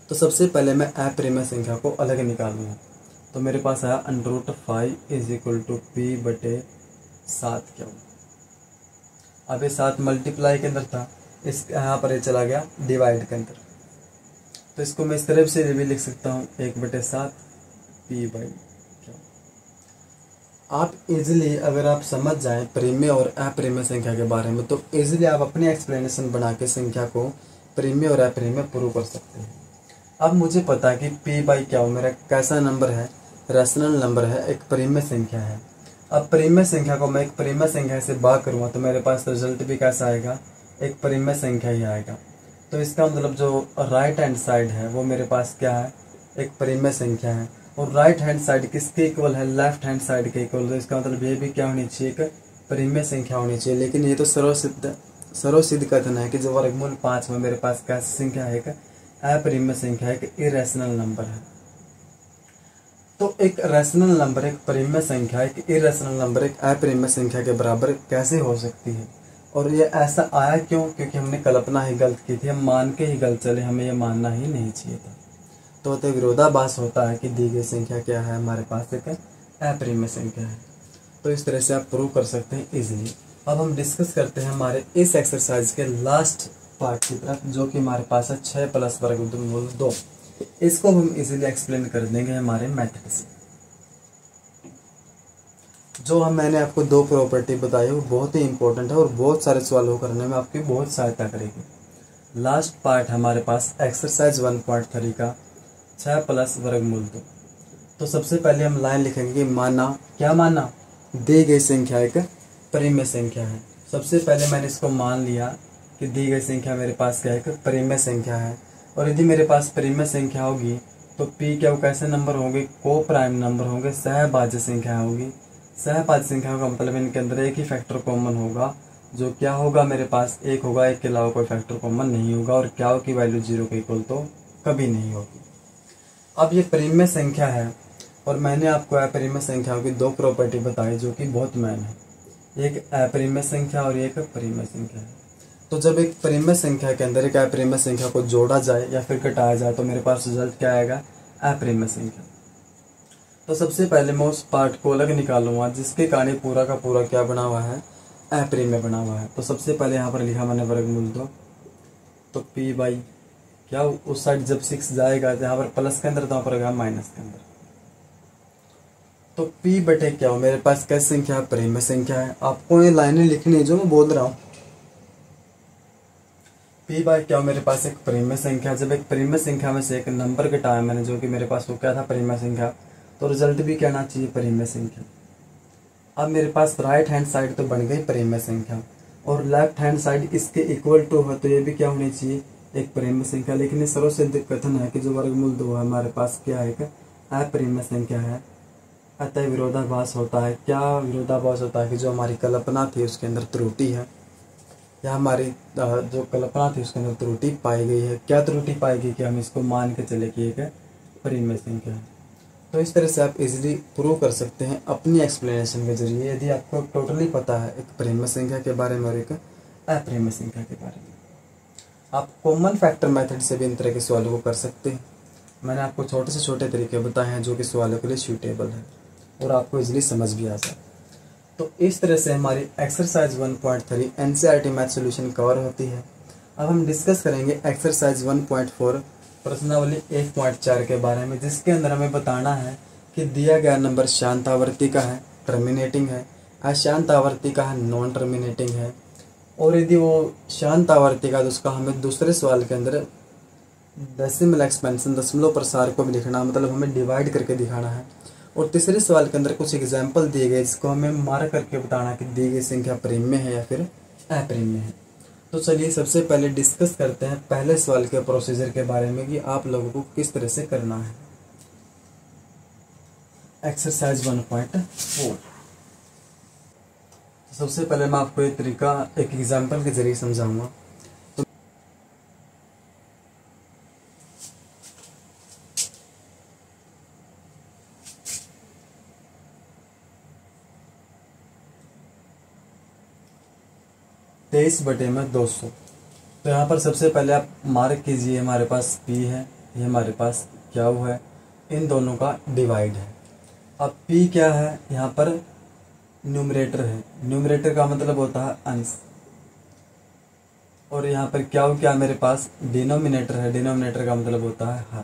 तो सबसे पहले मैं अपरिमेय संख्या को अलग निकालूंगा। तो मेरे पास आया √5 = p बटे 7 क्या हो। अब ये 7 मल्टीप्लाई के अंदर था, इस यहाँ पर ये चला गया डिवाइड के अंदर। तो इसको मैं इस तरफ से भी लिख सकता हूँ 1/7 p बाई क्या। आप इजीली अगर आप समझ जाएं परिमेय और अपरिमेय संख्या के बारे में, तो इजीली आप अपनी एक्सप्लेनेशन बना के संख्या को परिमेय और अपरिमेय प्रूव कर सकते हैं। अब मुझे पता है कि p बाई क्या हो मेरा कैसा नंबर है, रैशनल नंबर है, एक परिमेय संख्या है। अब परिमेय संख्या को मैं एक परिमेय संख्या से भाग करूँगा तो मेरे पास रिजल्ट भी कैसा आएगा, एक परिमेय संख्या ही आएगा। तो इसका मतलब जो राइट हैंड साइड है वो मेरे पास क्या है, एक परिमेय संख्या है। और राइट हैंड साइड किसके इक्वल है, लेफ्ट हैंड साइड के इक्वल। तो इसका मतलब ये भी क्या होनी चाहिए, एक परिमेय संख्या होनी चाहिए। लेकिन ये तो सर्वसिद्ध कथन है कि जो वर्गमूल 5 में मेरे पास कैसी संख्या है, एक अपरिमेय संख्या है, एक इरेशनल नंबर है। तो एक रैशनल नंबर, एक परिमेय संख्या, एक इरेशनल नंबर, एक अपरिमेय संख्या के बराबर कैसे हो सकती है। और ये ऐसा आया क्यों, क्योंकि हमने कल्पना ही गलत की थी, हम मान के ही गलत चले, हमें ये मानना ही नहीं चाहिए था। तो विरोधाभास होता है कि दी गई संख्या क्या है, हमारे पास एक अपरिमेय संख्या है। तो इस तरह से आप प्रूव कर सकते हैं इजीली। अब हम डिस्कस करते हैं हमारे इस एक्सरसाइज के लास्ट पार्ट की तरफ, जो कि हमारे पास है 6 + वर्गमूल 2। इसको हम इजीली एक्सप्लेन कर देंगे हमारे मेथड से। जो मैंने आपको 2 प्रॉपर्टी बताई वो बहुत ही इंपॉर्टेंट है और बहुत सारे सवालों को करने में आपकी बहुत सहायता करेगी। लास्ट पार्ट हमारे पास एक्सरसाइज 1.3 का 6 + वर्गमूल 2। तो सबसे पहले हम लाइन लिखेंगे कि माना, क्या माना, दी गई संख्या एक परिमेय संख्या है। सबसे पहले मैंने इसको मान लिया कि दी गई संख्या मेरे पास क्या है, एक परिमेय संख्या है। और यदि मेरे पास परिमेय संख्या होगी तो p क्या कैसे नंबर होंगे, को प्राइम नंबर होंगे, सहभाज्य संख्या होगी। सहभाज्य संख्या का मतलब इनके अंदर एक ही फैक्टर कॉमन होगा, जो क्या होगा मेरे पास 1 होगा, 1 के अलावा कोई फैक्टर कॉमन नहीं होगा। और क्या की वैल्यू 0 के इक्वल तो कभी नहीं होगी। अब ये परिमेय संख्या है और मैंने आपको अपरिमेय संख्याओं की 2 प्रॉपर्टी बताई जो कि बहुत मेन है, एक अपरिमेय संख्या और एक परिमेय संख्या है। तो जब एक परिमेय संख्या के अंदर एक अपरिमेय संख्या को जोड़ा जाए या फिर घटाया जाए तो मेरे पास रिजल्ट क्या आएगा, अपरिमेय संख्या। तो सबसे पहले मैं उस पार्ट को अलग निकालूंगा जिसके कारण पूरा का पूरा क्या बना हुआ है, अपरिमेय बना हुआ है। तो सबसे पहले यहाँ पर लिखा मैंने वर्गमूल 2। तो p बाई क्या, उस साइड जब 6 जाएगा तो यहाँ पर प्लस के अंदर, तो यहाँ पर आएगा माइनस के अंदर। तो p बटे क्या हो मेरे पास कैसी संख्या है, परिमेय संख्या है। आपको ये लाइनें लिखनी है जो मैं बोल रहा हूँ। p बाई क्या हो मेरे पास एक परिमेय संख्या। जब एक परिमेय संख्या में से एक नंबर घटाया मैंने, जो कि मेरे पास वो क्या था, परिमेय संख्या, तो रिजल्ट भी क्या आना चाहिए, परिमेय संख्या। अब मेरे पास राइट हैंड साइड तो बन गई परिमेय संख्या और लेफ्ट हैंड साइड इसके इक्वल टू है, तो ये भी क्या होनी चाहिए, एक परिमेय संख्या। लेकिन ये सर्वसिद्ध कथन है कि जो वर्गमूल 2 है हमारे पास क्या है, अपरिमेय संख्या है। अतः विरोधाभास होता है। क्या विरोधाभास होता है कि जो हमारी कल्पना थी उसके अंदर त्रुटि है, या हमारी जो कल्पना थी उसके अंदर त्रुटि पाई गई है। क्या त्रुटि पाई गई कि हम इसको मान के चले कि एक परिमेय संख्या है। तो इस तरह से आप इजीली प्रूव कर सकते हैं अपनी एक्सप्लेनेशन के जरिए, यदि आपको टोटली पता है एक परिमेय संख्या के बारे में और एक अपरिमेय संख्या के बारे में। आप कॉमन फैक्टर मेथड से भी इन तरह के सवालों को कर सकते हैं। मैंने आपको छोटे से छोटे तरीके बताए हैं जो कि सवालों के लिए सूटेबल है। और आपको इजीली समझ भी आ जाए। तो इस तरह से हमारी exercise 1.3 NCERT math solution cover होती है। अब हम डिस्कस करेंगे एक्सरसाइज 1.4 प्रश्नावली 1.4 के बारे में, जिसके अंदर हमें बताना है कि दिया गया नंबर शांत आवर्ती का है, टर्मिनेटिंग है, अशांत आवर्ती का है, नॉन टर्मिनेटिंग है, और यदि वो शांत आवर्ती का तो उसका हमें दूसरे सवाल के अंदर डेसिमल एक्सपेंशन दशमलव प्रसार को भी लिखना, मतलब हमें डिवाइड करके दिखाना है। और तीसरे सवाल के अंदर कुछ एग्जाम्पल दिए गए जिसको हमें मार्क करके बताना कि दी गई संख्या प्रेम में है या फिर अप्रेम में है। तो चलिए सबसे पहले डिस्कस करते हैं पहले सवाल के प्रोसीजर के बारे में कि आप लोगों को किस तरह से करना है। एक्सरसाइज 1.4। सबसे पहले मैं आपको एक तरीका एक एग्जाम्पल के जरिए समझाऊंगा। तो 23/200। तो यहाँ पर सबसे पहले आप मार्क कीजिए, हमारे पास p है, ये हमारे पास क्या हुआ है, इन दोनों का डिवाइड है। अब p क्या है, यहाँ पर न्यूमरेटर है, न्यूमरेटर का मतलब होता है अंश, और यहाँ पर क्या मेरे पास डिनोमिनेटर है, डिनोमिनेटर का मतलब होता है हर।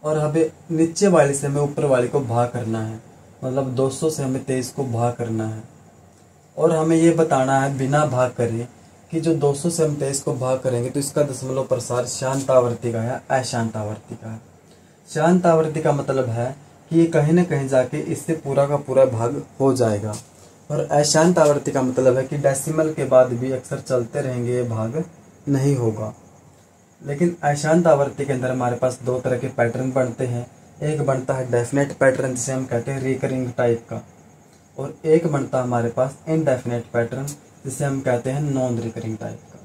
और हमें नीचे वाले से हमें ऊपर वाले को भाग करना है, मतलब 200 से हमें 23 को भाग करना है। और हमें ये बताना है बिना भाग करे कि जो 200 से हम 23 को भाग करेंगे तो इसका दशमलव प्रसार शांत आवर्ती का है अशांत आवर्ती का है। शांत आवर्ती का मतलब है कि ये कहीं ना कहीं जाके इससे पूरा का पूरा भाग हो जाएगा, और अशांत आवर्ती का मतलब है कि डेसिमल के बाद भी अक्सर चलते रहेंगे, ये भाग नहीं होगा। लेकिन अशांत आवर्ती के अंदर हमारे पास दो तरह के पैटर्न बनते हैं। एक बनता है डेफिनेट पैटर्न जिसे हम कहते हैं रिकरिंग टाइप का, और एक बनता है हमारे पास इनडेफिनेट पैटर्न जिसे हम कहते हैं नॉन रिकरिंग टाइप का।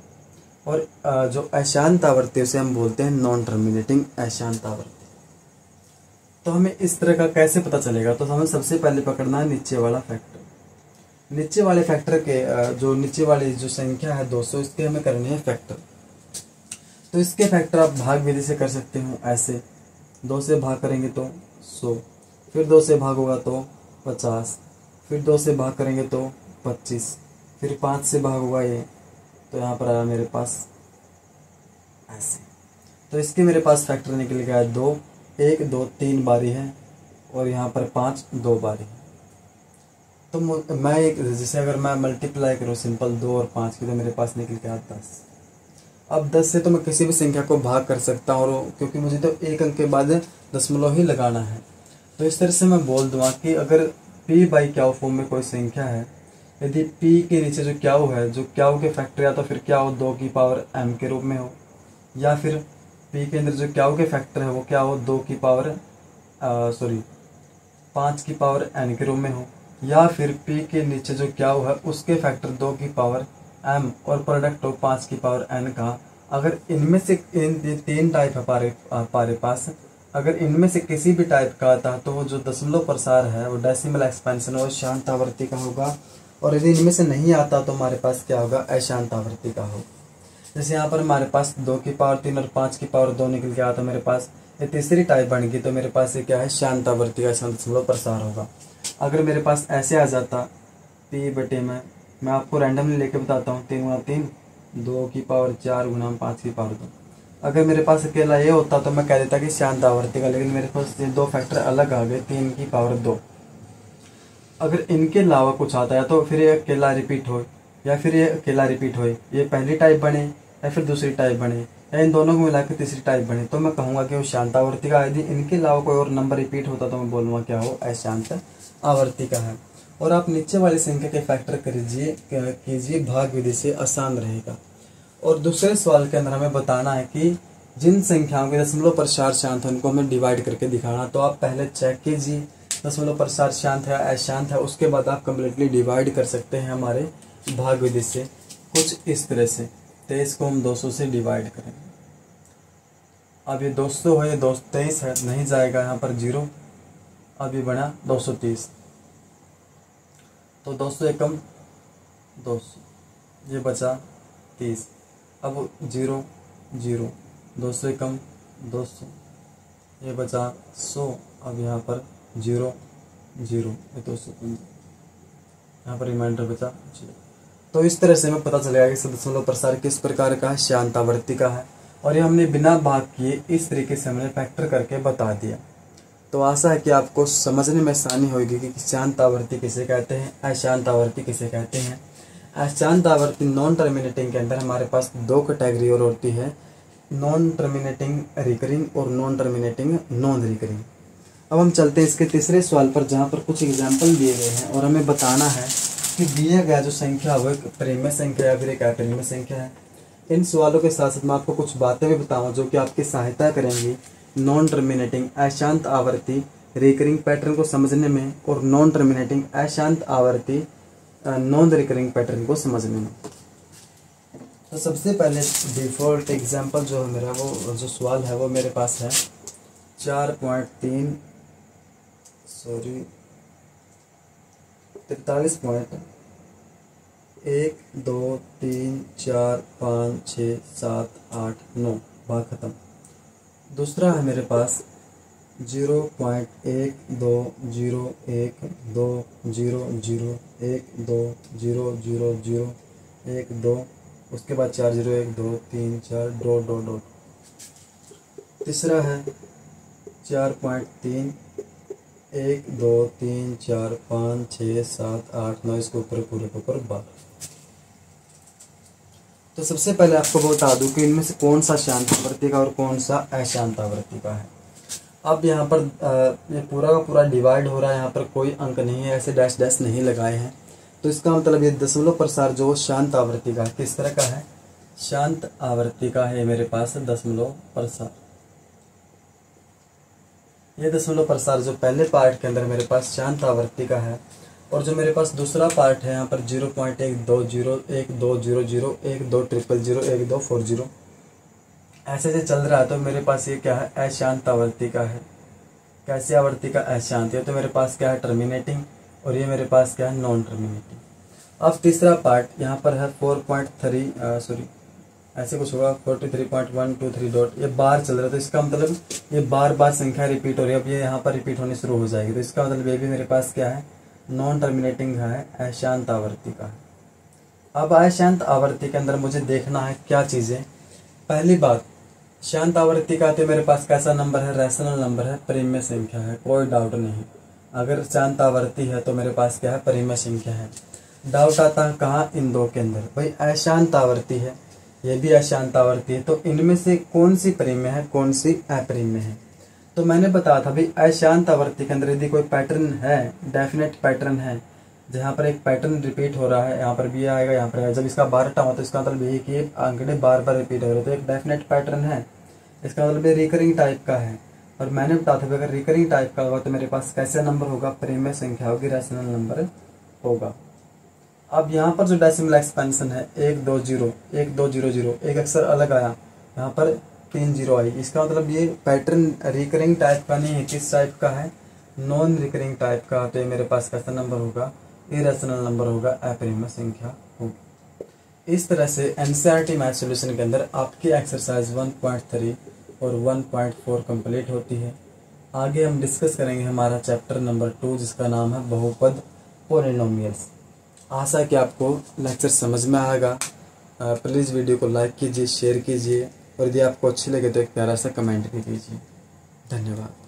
और जो अशांत आवर्ती उसे हम बोलते हैं नॉन टर्मिनेटिंग अशांत आवर्ती। तो हमें इस तरह का कैसे पता चलेगा, तो हमें सबसे पहले पकड़ना है नीचे वाला फैक्टर। नीचे वाले फैक्टर के जो नीचे वाली जो संख्या है 200, इसके हमें करनी है फैक्टर। तो इसके फैक्टर आप भाग विधि से कर सकते हो। ऐसे 2 से भाग करेंगे तो 100, फिर 2 से भाग होगा तो 50, फिर 2 से भाग करेंगे तो 25, फिर 5 से भाग होगा ये, तो यहाँ पर आया मेरे पास ऐसे। तो इसके मेरे पास फैक्टर निकल गया 2, 1 2 3 बारी है, और यहाँ पर 5 2 बारी है। तो मैं एक जैसे अगर मैं मल्टीप्लाई करूँ सिंपल 2 और 5 की, तो मेरे पास निकल गया 10। अब 10 से तो मैं किसी भी संख्या को भाग कर सकता हूँ, और क्योंकि मुझे तो एक अंक के बाद दशमलव ही लगाना है। तो इस तरह से मैं बोल दूंगा कि अगर p बाई क्याऊ फॉर्म में कोई संख्या है, यदि p के नीचे जो क्याऊ है, जो क्याऊ के फैक्टर या तो फिर क्या हो 2 की पावर m के रूप में हो, या फिर p के अंदर जो क्याऊ के फैक्टर है वो क्या हो 5 की पावर n के रूप में हो, या फिर p के नीचे जो क्याऊ है उसके फैक्टर 2 की पावर m और प्रोडक्ट हो 5 की पावर n का। अगर इनमें से इन 3 टाइप है हमारे पास, अगर इनमें से किसी भी टाइप का आता है तो वो जो दशमलव प्रसार है वो डेसिमल एक्सपेंशन और शांत आवर्ती का होगा, और यदि इनमें से नहीं आता तो हमारे पास क्या होगा अशांत आवर्ती का होगा। जैसे यहाँ पर हमारे पास 2 की पावर 3 और 5 की पावर 2 निकल के आता, तो मेरे पास ये तीसरी टाइप बन गई, तो मेरे पास ये क्या है शांत आवर्ती का शांत दशमलव प्रसार होगा। अगर मेरे पास ऐसे आ जाता p बटे मैं आपको रैंडमली लेके बताता हूँ, 3 गुना 3 2 की पावर 4 गुना 5 की पावर 2। अगर मेरे पास अकेला ये होता तो मैं कह देता कि शांत आवर्ती का, लेकिन मेरे पास ये 2 फैक्टर अलग आ गए, 3 की पावर 2। अगर इनके अलावा कुछ आता है तो फिर ये अकेला रिपीट हो, या फिर ये अकेला रिपीट हो, ये पहली टाइप बने या फिर दूसरी टाइप बने, या इन दोनों को मिला के तीसरी टाइप बने, तो मैं कहूँगा कि वो शांत आवर्ती का। यदि इनके अलावा कोई और नंबर रिपीट होता तो मैं बोलूँगा क्या हो अशांत आवर्ती का है। और आप नीचे वाली संख्या के फैक्टर कीजिए भाग विधि से, आसान रहेगा। और दूसरे सवाल के अंदर हमें बताना है कि जिन संख्याओं के दशमलव प्रसार शांत है उनको हमें डिवाइड करके दिखाना। तो आप पहले चेक कीजिए दशमलव प्रसार शांत है अशांत है, उसके बाद आप कम्प्लीटली डिवाइड कर सकते हैं हमारे भाग विधि से कुछ इस तरह से। 23 को हम 200 से डिवाइड करेंगे। अब ये 200 है, ये 23 है, नहीं जाएगा यहाँ पर 0। अब ये बना 230, तो 200 एकम 200, ये बचा 30। अब 0 0, 200 एकम 200, ये बचा 100। अब यहाँ पर 0 0, 215, यहाँ पर रिमाइंडर बचा 0। तो इस तरह से हमें पता चलेगा कि दशमलव प्रसार किस प्रकार का है, शांत आवर्ती का है। और ये हमने बिना भाग किए इस तरीके से हमने फैक्टर करके बता दिया। तो आशा है कि आपको समझने में आसानी होगी कि शांत आवर्ती किसे कहते हैं, अशांत आवर्ती किसे कहते हैं। अशांत आवर्ती नॉन टर्मिनेटिंग के अंदर हमारे पास 2 कैटेगरी और होती है, नॉन टर्मिनेटिंग रिकरिंग और नॉन टर्मिनेटिंग नॉन रिकरिंग। अब हम चलते हैं इसके तीसरे सवाल पर, जहाँ पर कुछ एग्जाम्पल दिए गए हैं और हमें बताना है कि दिया गया जो संख्या वो एक परिमेय संख्या या फिर एक अपरिमेय संख्या है। इन सवालों के साथ साथ मैं आपको कुछ बातें भी बताऊंगा जो कि आपकी सहायता करेंगी नॉन टर्मिनेटिंग अशांत आवर्ती रिकरिंग पैटर्न को समझने में और नॉन टर्मिनेटिंग अशांत आवर्ती नॉन रिकरिंग पैटर्न को समझने में। तो सबसे पहले डिफ़ॉल्ट एग्जांपल जो है मेरा, वो जो सवाल है वो मेरे पास है 43 पॉइंट 1 2 3 4 5 6 7 8 9 भाग खत्म। दूसरा है मेरे पास 0.1 2 0 1 2 0 0 1 2 0 0 0 1 2, उसके बाद 4 0 1 2 3 4 डॉट डॉट डॉट। तीसरा है 4.3 1 2 3 4 5 6 7 8 9, इसके ऊपर पूरे के ऊपर 12। तो सबसे पहले आपको बता दूं कि इनमें से कौन सा शांत आवर्ती का और कौन सा अशांत आवर्ती का है। अब यहाँ पर ये पूरा का पूरा डिवाइड हो रहा है, यहाँ पर कोई अंक नहीं है, ऐसे डैश डैश नहीं लगाए हैं। तो इसका मतलब ये दशमलव प्रसार जो शांत आवर्ती का किस तरह का है, शांत आवर्ती का है मेरे पास दशमलव प्रसार। ये दशमलव प्रसार जो पहले पार्ट के अंदर मेरे पास शांत आवर्ती का है, और जो मेरे पास दूसरा पार्ट है यहाँ पर 0.1 2 0 1 2 0 0 1 2 0 0 1 2 4 0, ऐसे से चल रहा है। तो मेरे पास ये क्या है, अशांत आवर्ती का है। कैसी आवर्ती का, अशांत। है तो मेरे पास क्या है, टर्मिनेटिंग, और ये मेरे पास क्या है, नॉन टर्मिनेटिंग। अब तीसरा पार्ट यहाँ पर है 4.3 ऐसे कुछ होगा 43.123 डॉट, ये बार चल रहा है। तो इसका मतलब ये बार बार संख्या रिपीट हो रही है, अब ये यहाँ पर रिपीट होनी शुरू हो जाएगी। तो इसका मतलब ये भी मेरे पास क्या है, नॉन टर्मिनेटिंग है, अशांत आवर्ती का है। अब अशांत आवर्ती के अंदर मुझे देखना है क्या चीजें। पहली बात, शांत आवर्ती का तो मेरे पास कैसा नंबर है, रैशनल नंबर है, परिमेय संख्या है, कोई डाउट नहीं। अगर शांत आवर्ती है तो मेरे पास क्या है, परिमेय संख्या है। डाउट आता है कहाँ, इन दो के अंदर। भाई अशांत आवर्ती है, ये भी अशांत आवर्ती है, तो इनमें से कौन सी परिमेय है, कौन सी अपरिमेय है। तो मैंने बताया था भाई अशांत आवर्ती के अंदर यदि कोई पैटर्न है, डेफिनेट पैटर्न है, जहाँ पर एक पैटर्न रिपीट हो रहा है, यहाँ पर भी आएगा, यहाँ पर आएगा। जब इसका 12 हो तो इसका मतलब यही कि आंकड़े बार बार रिपीट हो रहे हैं, तो एक डेफिनेट पैटर्न है, इसका मतलब ये रिकरिंग टाइप का है। और मैंने बताया था अगर रिकरिंग टाइप का होगा तो मेरे पास कैसा नंबर होगा, परिमेय संख्या होगी, रैशनल नंबर होगा। अब यहाँ पर जो डेसिमल एक्सपेंशन है 1 2 0 1 2 0 0, एक अक्षर अलग आया, यहाँ पर 3 0 आई, इसका मतलब ये पैटर्न रिकरिंग टाइप का नहीं है। किस टाइप का है, नॉन रिकरिंग टाइप का। तो ये मेरे पास कैसा नंबर होगा, इरेशनल नंबर होगा, अपरिमेय संख्या होगी। इस तरह से एनसीईआरटी मैथ सॉल्यूशन के अंदर आपकी एक्सरसाइज 1.3 और 1.4 कंप्लीट होती है। आगे हम डिस्कस करेंगे हमारा चैप्टर नंबर 2, जिसका नाम है बहुपद पॉलिनोमियल्स। आशा है कि आपको लेक्चर समझ में आएगा। प्लीज़ वीडियो को लाइक कीजिए, शेयर कीजिए, और यदि आपको अच्छी लगे तो एक प्यारा सा कमेंट भी कीजिए। धन्यवाद।